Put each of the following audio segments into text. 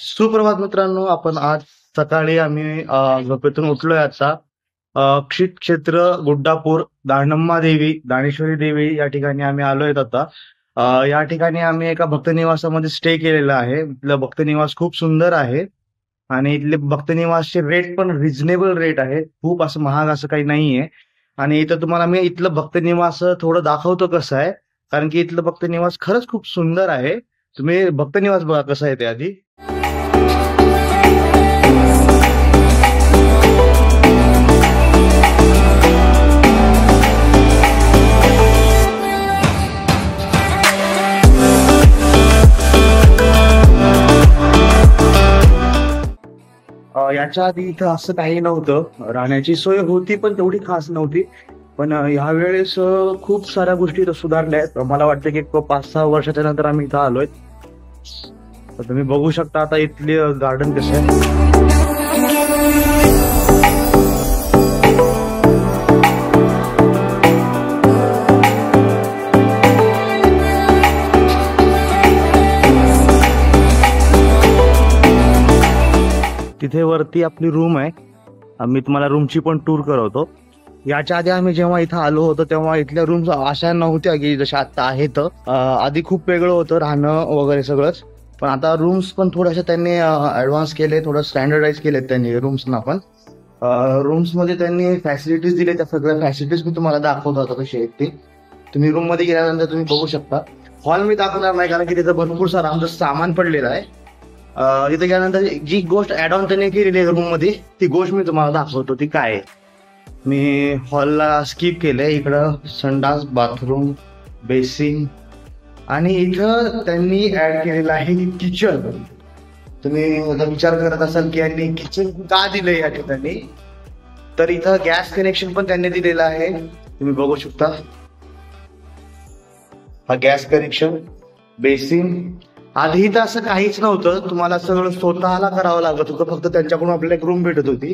सुप्रभात मित्रांनो, आपण आज सकाळी आम्ही झोपेतून उठलोय आता. क्षित क्षेत्र गुड्डापूर दानम्मा देवी दानेश्वरी देवी या ठिकाणी आम्ही आलोय आता. या ठिकाणी आम्ही एका भक्त निवासामध्ये स्टे केलेला आहे. इथलं भक्त निवास खूप सुंदर आहे आणि इथले भक्त निवासचे रेट पण रिझनेबल रेट आहे. खूप असं महाग असं काही नाहीये. आणि इथं तुम्हाला मी इथलं भक्त निवास थोडं दाखवतो कसं आहे, कारण की इथलं भक्त निवास खरंच खूप सुंदर आहे. तुम्ही भक्त निवास बघा कसं आहे ते आधी. याच्या आधी इथं असं काही नव्हतं. राहण्याची सोय होती पण तेवढी खास नव्हती. पण ह्या वेळेस खूप साऱ्या गोष्टी इथं सुधारल्या आहेत. मला वाटतं की 5-6 वर्षाच्या नंतर आम्ही इथं आलोय. तर तुम्ही बघू शकता आता इथली गार्डन कसं आहे. तिथे वरती आपली रूम आहे. मी तुम्हाला रूमची पण टूर करवतो. याच्या आधी आम्ही जेव्हा इथं आलो होतो तेव्हा इथल्या रूम्स अशा नव्हत्या की जशा आता आहेत. आधी खूप वेगळं होतं राहणं वगैरे सगळंच. पण आता रूम्स पण थोड्याशा त्यांनी ऍडव्हान्स केले, थोडं स्टँडर्डाइज केले त्यांनी रूम्सना पण. रूम्स मध्ये त्यांनी फॅसिलिटीज दिले. त्या सगळ्या फॅसिलिटीज मी तुम्हाला दाखवतो आता कशी आहेत ते. तुम्ही रूम मध्ये गेल्यानंतर तुम्ही बघू शकता. हॉल मी दाखवणार नाही कारण की तिथं भरपूर सारं आमचं सामान पडलेलं आहे. तिथे गेल्यानंतर जी गोष्ट ऍड ऑन त्याने केलेली आहे रूम मध्ये ती गोष्ट मी तुम्हाला दाखवतो ती काय आहे. मी हॉलला स्किप केलंय. इकडं संडास, बाथरूम, बेसिन आणि इथं त्यांनी ऍड केलेलं आहे किचन. तुम्ही विचार करत असाल की यांनी किचन का दिलंय या ठिकाणी, तर इथं गॅस कनेक्शन पण त्यांनी दिलेलं आहे. तुम्ही बघू शकता हा गॅस कनेक्शन, बेसिन. आधी तर असं काहीच नव्हतं. तुम्हाला सगळं स्वतःला करावं लागत होतं. फक्त त्यांच्याकडून आपल्याला एक रूम भेटत होती.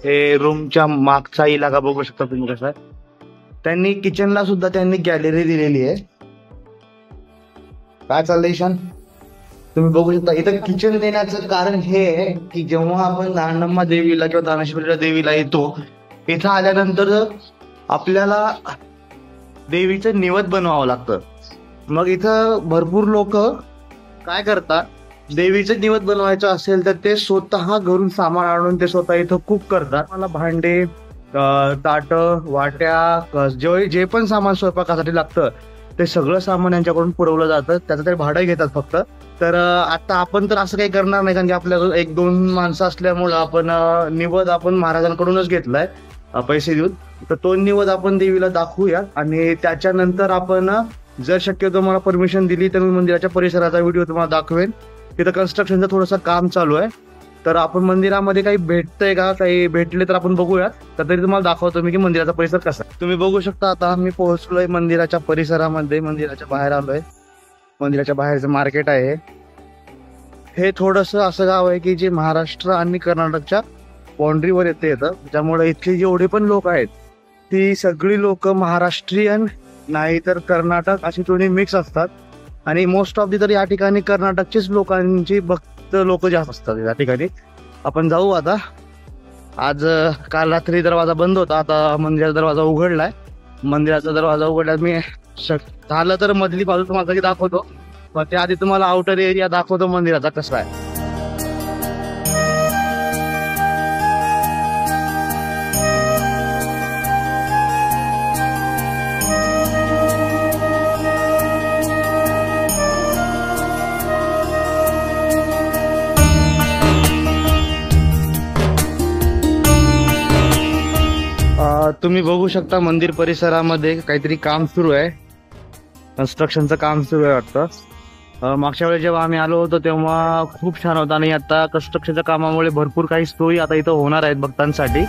हे रूमच्या मागचा इलाका बघू शकता तुम्ही कसा आहे. त्यांनी किचनला सुद्धा त्यांनी गॅलरी दिलेली आहे. काय चाललंय ईशान, तुम्ही बघू शकता. इथं किचन देण्याचं कारण हे आहे की जेव्हा आपण दानम्मा देवीला किंवा दानेश्वरीच्या देवीला येतो, इथं आल्यानंतर आपल्याला देवीचं निवद बनवावं लागतं. मग इथं भरपूर लोक काय करतात, देवीचं निवद बनवायचं असेल तर ते स्वतः घरून सामान आणून ते स्वतः इथं कुक करतात. मला भांडे, ताट, वाट्या, जे पण सामान स्वयंपाकासाठी लागतं ते सगळं सामान यांच्याकडून पुरवलं जातं. त्याचं ते भाडं घेतात फक्त. तर आता आपण तर असं काही करणार नाही कारण की आपल्याकडे 1-2 माणसं असल्यामुळं आपण निवद आपण महाराजांकडूनच घेतलाय पैसे देऊन. तर तो निवद आपण देवीला दाखवूया आणि त्याच्यानंतर आपण जर शक्यतो मला परमिशन दिली तर मी मंदिराच्या परिसराचा व्हिडिओ तुम्हाला दाखवेन. तिथं कन्स्ट्रक्शनचं थोडंसं काम चालू आहे. तर आपण मंदिरामध्ये काही भेटतंय का, काही भेटले तर आपण बघूयात. तर तरी तुम्हाला दाखवतो मी की मंदिराचा परिसर कसा. तुम्ही बघू शकता आता मी पोहोचलोय मंदिराच्या परिसरामध्ये. मंदिराच्या बाहेर आलोय. मंदिराच्या बाहेरचं मार्केट आहे. हे थोडंसं असं गाव आहे की जे महाराष्ट्र आणि कर्नाटकच्या बाउंड्रीवर येतं. त्यामुळे इथली जेवढे पण लोक आहेत ती सगळी लोक महाराष्ट्रीयन नाही तर कर्नाटक अशी दोन्ही मिक्स असतात. आणि मोस्ट ऑफ दी तर या ठिकाणी कर्नाटकचेच लोकांची भक्त लोक जास्त असतात या ठिकाणी. आपण जाऊ आता. आज काल रात्री दरवाजा बंद होता, आता मंदिराचा दरवाजा उघडलाय. मंदिराचा दरवाजा उघडला. मी झालं तर मधली बाजू तुम्हाला दाखवतो, पण त्याआधी तुम्हाला आउटर एरिया दाखवतो मंदिराचा कसा आहे. तुम्ही बघू शकता मंदिर परिसरामध्ये काहीतरी काम सुरू आहे. कन्स्ट्रक्शनचं काम सुरू आहे वाटतं. मागच्या वेळेस जेव्हा आम्ही आलो होतो तेव्हा खूप छान होतं आणि आता कन्स्ट्रक्शनच्या कामामुळे भरपूर काही सोयी आता इथं होणार आहेत भक्तांसाठी.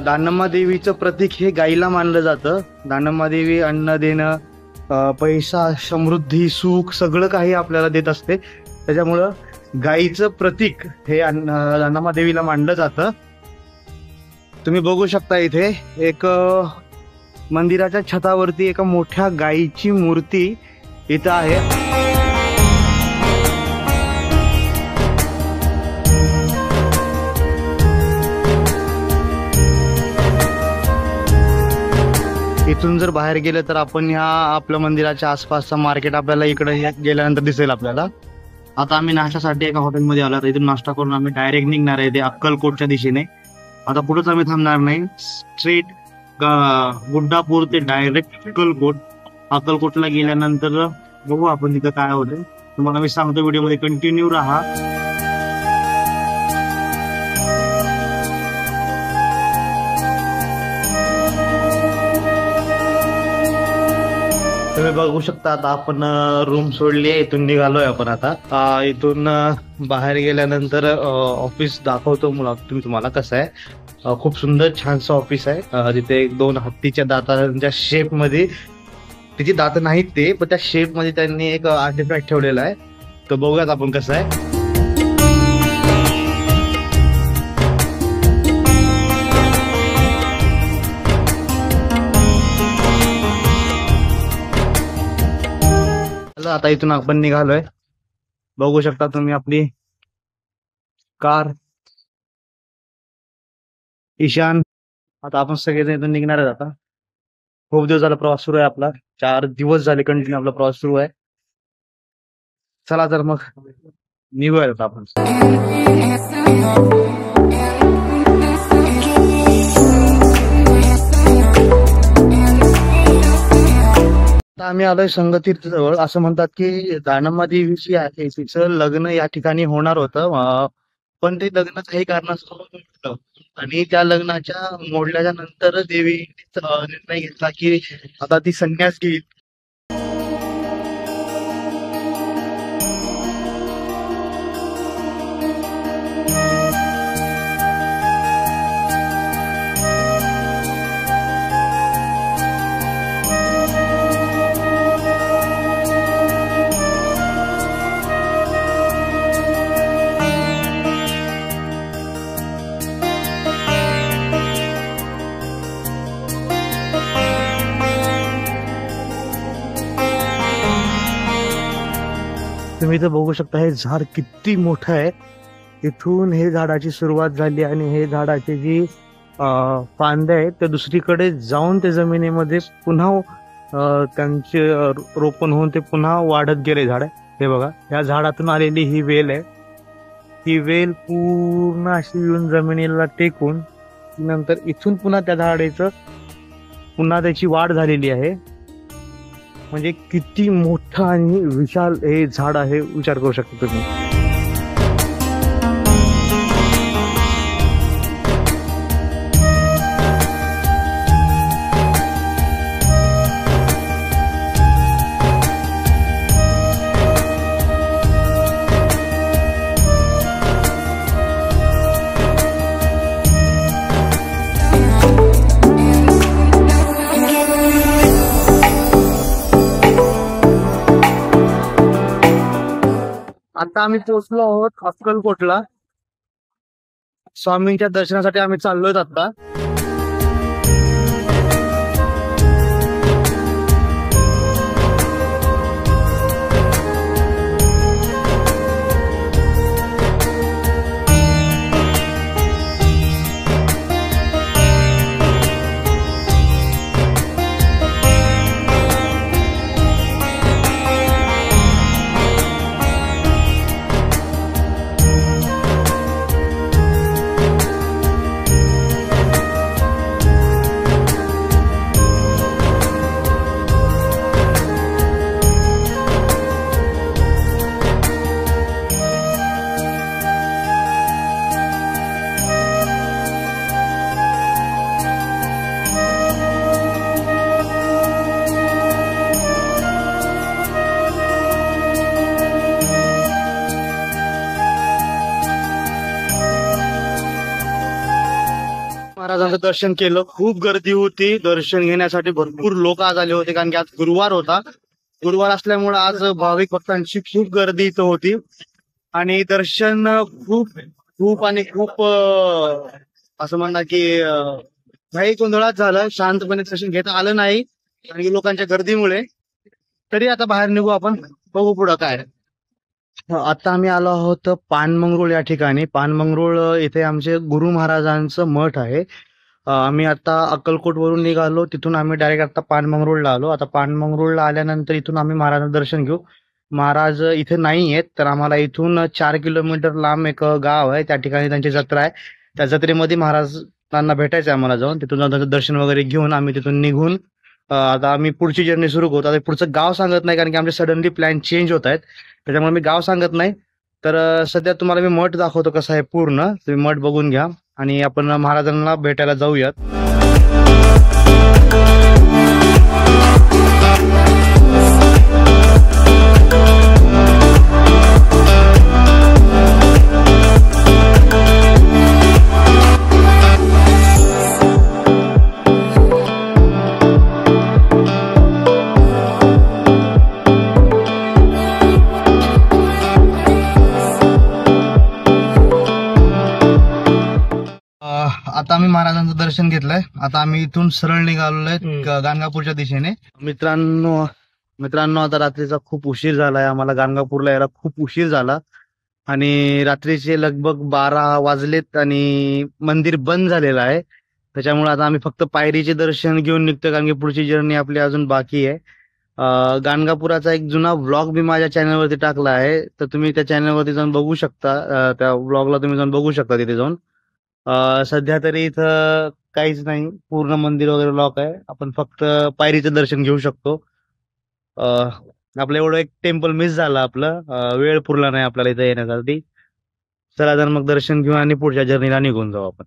दानम्मा देवीचं प्रतीक हे गाईला मानलं जातं. दानम्मा देवी अन्न देणं, पैसा, समृद्धी, सुख सगळं काही आपल्याला देत असते. त्याच्यामुळं गाईचं प्रतीक हे दानम्मा देवीला मानलं जातं. तुम्ही बघू शकता इथे एक मंदिराच्या छतावरती एका मोठ्या गाईची मूर्ती इथं आहे. इथून जर बाहेर गेलं तर आपण ह्या आपल्या मंदिराच्या आसपासचा मार्केट आपल्याला इकडे गेल्यानंतर दिसेल आपल्याला. आता आम्ही नाश्त्यासाठी एका हॉटेलमध्ये आलो. तर इथून नाश्ता करून आम्ही डायरेक्ट निघणार आहे ते अक्कलकोटच्या दिशेने. आता पुढेच आम्ही थांबणार नाही, स्ट्रेट गुड्डापूर ते डायरेक्ट अक्कलकोट. अक्कलकोटला गेल्यानंतर बघू आपण तिथं काय होतं, तुम्हाला मी सांगतो. व्हिडिओमध्ये कंटिन्यू राहा. तुम्ही बघू शकता आता आपण रूम सोडली आहे, इथून निघालोय आपण. आता इथून बाहेर गेल्यानंतर ऑफिस दाखवतो तुम्हाला कसं आहे. खूप सुंदर छानसं ऑफिस आहे. तिथे 2 हत्तीच्या दातांच्या शेप मध्ये, तिची दात नाहीत ते, पण त्या शेप मध्ये त्यांनी एक आर्टिफॅक्ट ठेवलेला आहे. तर बघूयात आपण कसं आहे. आता इथून आपण निघालोय. बघू शकता तुम्ही आपली कार. ईशान, आता आपण सगळेजण इथून निघणार आहेत. आता खूप दिवस झाला प्रवास सुरू आहे आपला, 4 दिवस झाले कंटिन्यू आपला प्रवास सुरू आहे. चला तर मग निघूया आता आपण. आता आम्ही आलोय संगतीर्थ जवळ. असं म्हणतात की दानम्मा देवी जी आहे तिचं लग्न या ठिकाणी होणार होतं, पण ते लग्न काही कारणास्तव मोडलं. आणि त्या लग्नाच्या मोडल्याच्या नंतर देवी निर्णय घेतला की आता ती संन्यास घेईल. तुम्ही इथं बघू शकता हे झाड किती मोठं आहे. इथून हे झाडाची सुरुवात झाली आणि हे झाडाची जी फांद्या आहेत ते दुसरीकडे जाऊन ते जमिनीमध्ये पुन्हा त्यांचे रोपण होऊन ते पुन्हा वाढत गेले झाड. हे बघा, या झाडातून आलेली ही वेल आहे. ही वेल पूर्ण अशी येऊन जमिनीला टेकून नंतर इथून पुन्हा त्या झाडाचं पुन्हा त्याची वाढ झालेली आहे. म्हणजे किती मोठं आणि विशाल हे झाड आहे, विचार करू शकता तुम्ही. आता आम्ही पोहोचलो आहोत अक्कलकोटला. स्वामींच्या दर्शनासाठी आम्ही चाललोय आता. महाराजांचं दर्शन केलं. खूप गर्दी होती दर्शन घेण्यासाठी, भरपूर लोक आज आले होते कारण की आज गुरुवार होता. गुरुवार असल्यामुळे आज भाविक भक्तांची खूप गर्दी इथं होती आणि दर्शन खूप खूप आणि खूप असं म्हणणार की काही गोंधळात झालं. शांतपणे दर्शन घेता आलं नाही कारण की लोकांच्या गर्दीमुळे. तरी आता बाहेर निघू आपण, बघू पुढं काय. आता आम्ही आलो आहोत पानमंगरुळ या ठिकाणी. पानमंगरुळ इथे आमचे गुरु महाराजांचं मठ आहे. आम्ही आता अक्कलकोट वरून निघालो, तिथून आम्ही डायरेक्ट आता पानमंगरुळला आलो. आता पानमंगरुळला आल्यानंतर इथून आम्ही महाराजांचं दर्शन घेऊ. महाराज इथे नाही आहेत, तर आम्हाला इथून 4 किलोमीटर लांब एक गाव आहे, त्या ठिकाणी त्यांची जत्रा आहे. त्या जत्रेमध्ये महाराजांना भेटायचं आहे आम्हाला. जाऊन तिथून जाऊन त्यांचं दर्शन वगैरे घेऊन आम्ही तिथून निघून आता आम्ही पुढची जर्नी सुरू करतो. आता पुढचं गाव सांगत नाही कारण की आमचे सडनली प्लॅन चेंज होत आहेत, त्याच्यामुळे मी गाव सांगत नाही. तर सध्या तुम्हाला मी मठ दाखवतो कसं आहे पूर्ण, तुम्ही मठ बघून घ्या आणि आपण महाराजांना भेटायला जाऊयात. आता आम्ही महाराजांचं दर्शन घेतलंय. आता आम्ही इथून सरळ निघालोय गाणगापूरच्या दिशेने. मित्रांनो आता रात्रीचा खूप उशीर झालाय, आम्हाला गाणगापूरला यायला खूप उशीर झाला आणि रात्रीचे लगभग 12 वाजलेत आणि मंदिर बंद झालेलं आहे. त्याच्यामुळे आता आम्ही फक्त पायरीचे दर्शन घेऊन निघतोय कारण की पुढची जर्नी आपली अजून बाकी आहे. गाणगापुराचा एक जुना व्लॉग मी माझ्या चॅनलवरती टाकला आहे, तर तुम्ही त्या चॅनलवरती जाऊन बघू शकता. त्या व्लॉगला तुम्ही जाऊन बघू शकता तिथे जाऊन. सध्या तरी इथं काहीच नाही, पूर्ण मंदिर वगैरे लॉक आहे. आपण फक्त पायरीचं दर्शन घेऊ शकतो. आपलं एवढं एक टेम्पल मिस झालं, आपलं वेळ पुरला नाही आपल्याला इथं येण्यासाठी. चला तर मग दर्शन घेऊन आणि पुढच्या जर्नीला निघून जाऊ आपण.